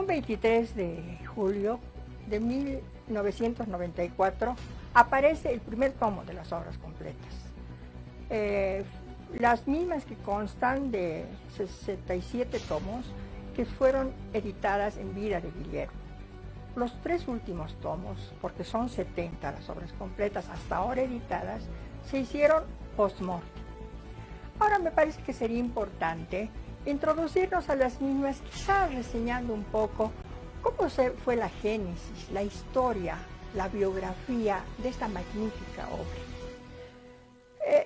Un 23 de julio de 1994 aparece el primer tomo de las obras completas. Las mismas que constan de 67 tomos que fueron editadas en vida de Guillermo. Los 3 últimos tomos, porque son 70 las obras completas hasta ahora editadas, se hicieron post-mortem. Ahora me parece que sería importante introducirnos a las mismas, quizás reseñando un poco cómo fue la génesis, la historia, la biografía de esta magnífica obra.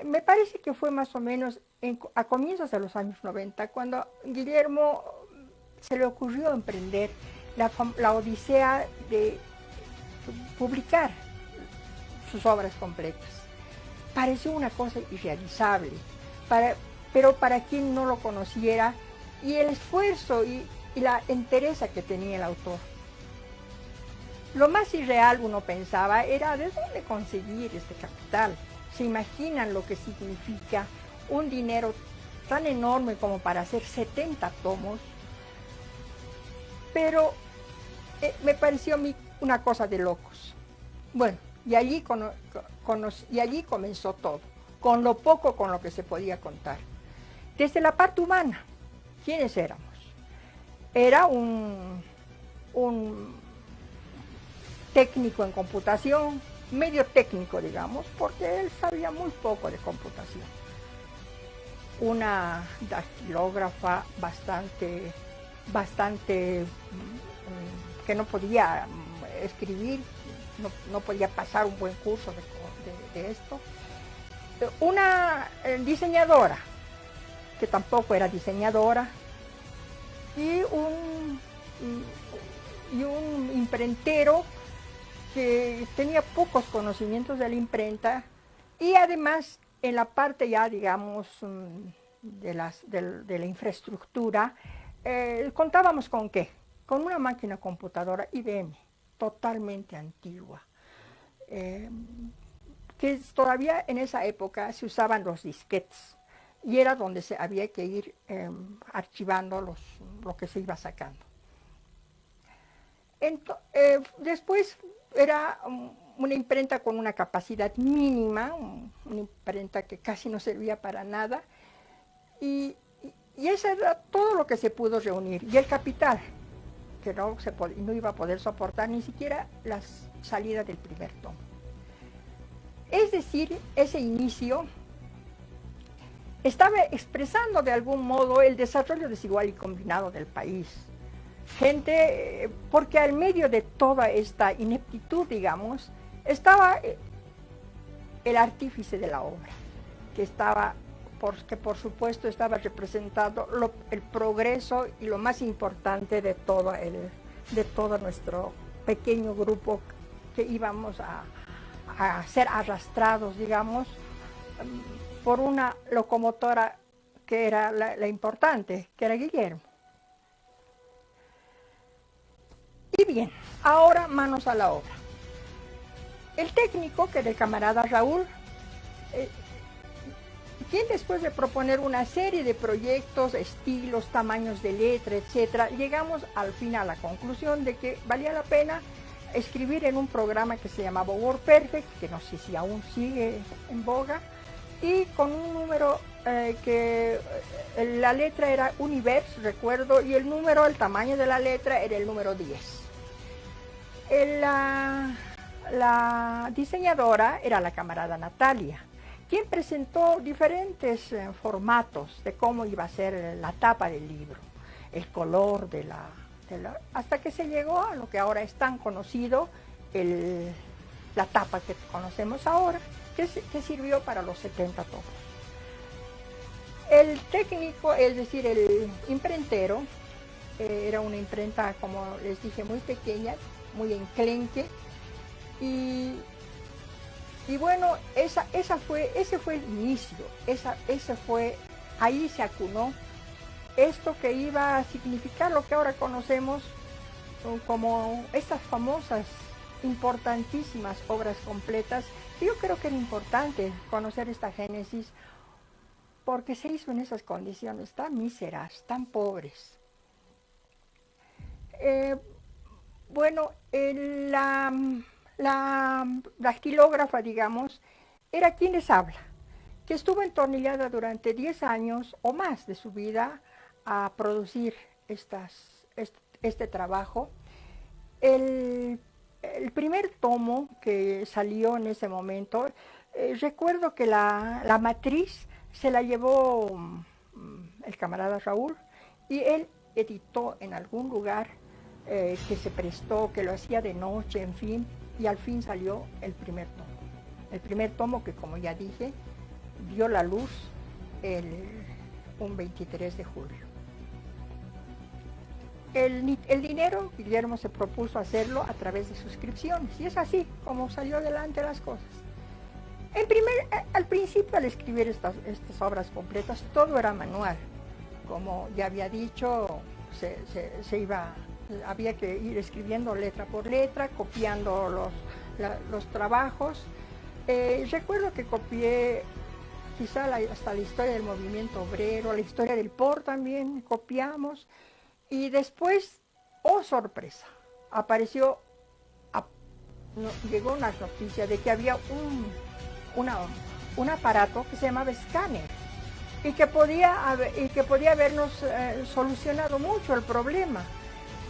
Me parece que fue más o menos a comienzos de los años 90 cuando Guillermo se le ocurrió emprender la odisea de publicar sus obras completas. Pareció una cosa irrealizable, pero para quien no lo conociera, y el esfuerzo y la entereza que tenía el autor. Lo más irreal, uno pensaba, era de dónde conseguir este capital. ¿Se imaginan lo que significa un dinero tan enorme como para hacer 70 tomos? Pero me pareció a mí una cosa de locos. Bueno, y allí comenzó todo, con lo poco con lo que se podía contar. Desde la parte humana, ¿quiénes éramos? Era un técnico en computación, medio técnico, digamos, porque él sabía muy poco de computación. Una dactilógrafa bastante que no podía escribir, no podía pasar un buen curso de esto. Una diseñadora, que tampoco era diseñadora, y un imprentero que tenía pocos conocimientos de la imprenta, y además en la parte ya, digamos, de la infraestructura, contábamos con ¿qué? Con una máquina computadora IBM, totalmente antigua, que todavía en esa época se usaban los disquetes, y era donde había que ir archivando lo que se iba sacando. Después era una imprenta con una capacidad mínima, una imprenta que casi no servía para nada, y eso era todo lo que se pudo reunir. Y el capital, que no iba a poder soportar ni siquiera la salida del primer tomo. Es decir, ese inicio estaba expresando de algún modo el desarrollo desigual y combinado del país. Porque al medio de toda esta ineptitud, digamos, estaba el artífice de la obra, que por supuesto estaba representando el progreso y lo más importante de todo nuestro pequeño grupo que íbamos a ser arrastrados, digamos, por una locomotora que era la importante, que era Guillermo. Y bien, ahora manos a la obra. El técnico, que era el camarada Raúl, quien después de proponer una serie de proyectos, estilos, tamaños de letra, etc., llegamos al fin a la conclusión de que valía la pena escribir en un programa que se llamaba WordPerfect, que no sé si aún sigue en boga, y con un número que la letra era Universe, recuerdo, y el tamaño de la letra era el número 10. La diseñadora era la camarada Natalia, quien presentó diferentes formatos de cómo iba a ser la tapa del libro, el color hasta que se llegó a lo que ahora es tan conocido, la tapa que conocemos ahora, que sirvió para los 70 tomos. El técnico, es decir, el imprentero, era una imprenta, como les dije, muy pequeña, muy enclenque, y bueno, ese fue el inicio, ahí se acunó esto que iba a significar lo que ahora conocemos como estas famosas, importantísimas obras completas. Yo creo que era importante conocer esta génesis porque se hizo en esas condiciones tan míseras, tan pobres. Eh, bueno, la dactilógrafa, digamos, era quien les habla, que estuvo entornillada durante 10 años o más de su vida a producir este trabajo. El primer tomo que salió en ese momento, recuerdo que la matriz se la llevó el camarada Raúl y él editó en algún lugar que se prestó, que lo hacía de noche, en fin, y al fin salió el primer tomo. El primer tomo que, como ya dije, vio la luz un 23 de julio. El dinero, Guillermo se propuso hacerlo a través de suscripciones, y es así como salió adelante las cosas. Al principio, al escribir estas obras completas, todo era manual. Como ya había dicho, había que ir escribiendo letra por letra, copiando los trabajos. Recuerdo que copié quizá hasta la historia del movimiento obrero, la historia del POR también copiamos. Y después, oh sorpresa, llegó una noticia de que había un aparato que se llamaba escáner y que podía habernos solucionado mucho el problema.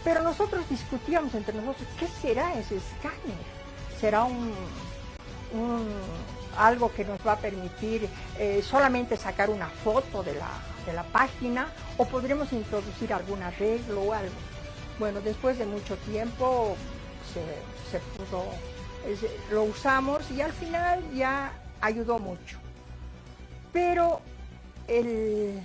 Pero nosotros discutíamos entre nosotros, ¿qué será ese escáner? ¿Será algo que nos va a permitir solamente sacar una foto de la página, o podremos introducir algún arreglo o algo? Bueno, después de mucho tiempo lo usamos y al final ya ayudó mucho. Pero el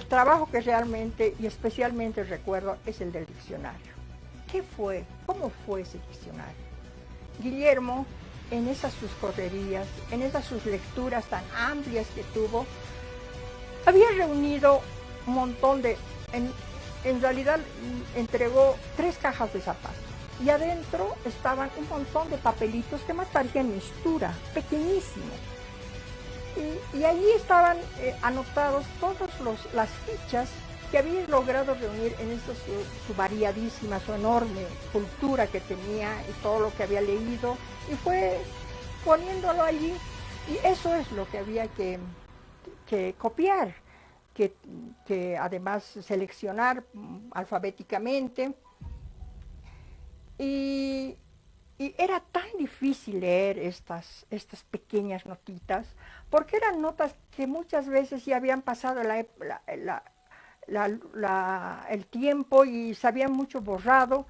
trabajo que realmente y especialmente recuerdo es el del diccionario. ¿Cómo fue ese diccionario? Guillermo, en esas sus correrías, en esas sus lecturas tan amplias que tuvo, había reunido un montón en realidad entregó 3 cajas de zapatos, y adentro estaban un montón de papelitos que más parecían mistura, pequeñísimos. Y allí estaban anotados todas las fichas que había logrado reunir en su variadísima, su enorme cultura que tenía y todo lo que había leído, y fue poniéndolo allí, y eso es lo que había que copiar, que además seleccionar alfabéticamente, y era tan difícil leer estas pequeñas notitas, porque eran notas que muchas veces ya habían pasado el tiempo y se habían mucho borrado.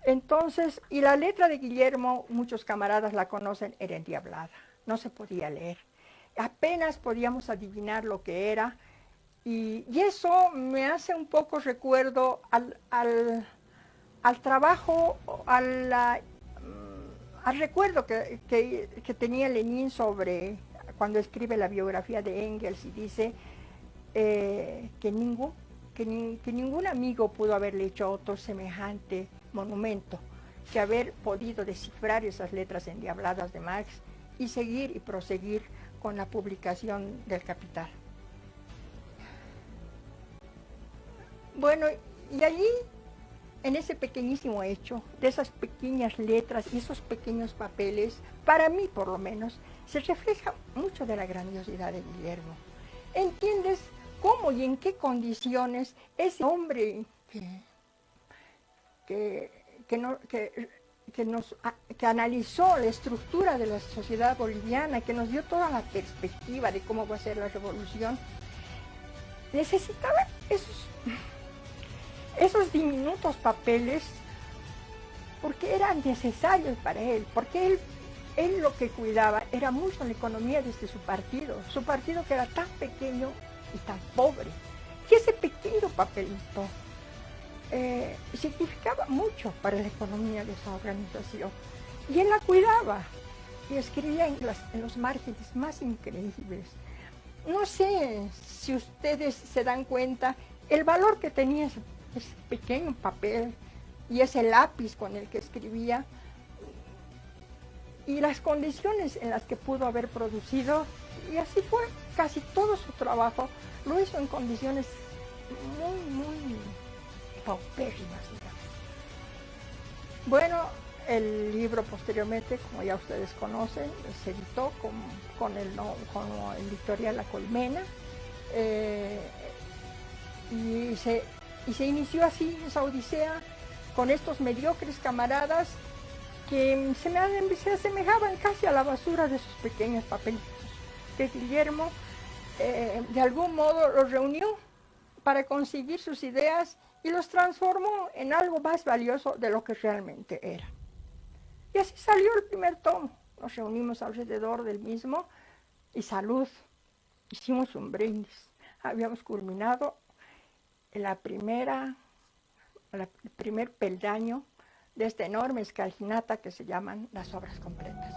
Entonces, y la letra de Guillermo, muchos camaradas la conocen, era endiablada, no se podía leer. Apenas podíamos adivinar lo que era, y eso me hace un poco recuerdo al trabajo, al recuerdo que tenía Lenin sobre cuando escribe la biografía de Engels, y dice que ningún amigo pudo haberle hecho otro semejante monumento que haber podido descifrar esas letras endiabladas de Marx y seguir y proseguir con la publicación del Capital. Bueno, y allí, en ese pequeñísimo hecho, de esas pequeñas letras y esos pequeños papeles, para mí por lo menos, se refleja mucho de la grandiosidad de Guillermo. ¿Entiendes cómo y en qué condiciones ese hombre que analizó la estructura de la sociedad boliviana, que nos dio toda la perspectiva de cómo va a ser la revolución, necesitaba esos diminutos papeles, porque eran necesarios para él, porque él lo que cuidaba era mucho la economía desde su partido que era tan pequeño y tan pobre. Y ese pequeño papelito significaba mucho para la economía de esa organización. Y él la cuidaba y escribía en los márgenes más increíbles. No sé si ustedes se dan cuenta el valor que tenía ese pequeño papel y ese lápiz con el que escribía, y las condiciones en las que pudo haber producido, y así fue. Casi todo su trabajo lo hizo en condiciones muy paupérrimas, digamos. Bueno, el libro posteriormente, como ya ustedes conocen, se editó con el editorial La Colmena, y se inició así esa odisea con estos mediocres camaradas que se asemejaban casi a la basura de sus pequeños papelitos, que Guillermo de algún modo los reunió para conseguir sus ideas y los transformó en algo más valioso de lo que realmente era. Y así salió el primer tomo. Nos reunimos alrededor del mismo y salud. Hicimos un brindis. Habíamos culminado el primer peldaño de esta enorme escalinata que se llaman las obras completas.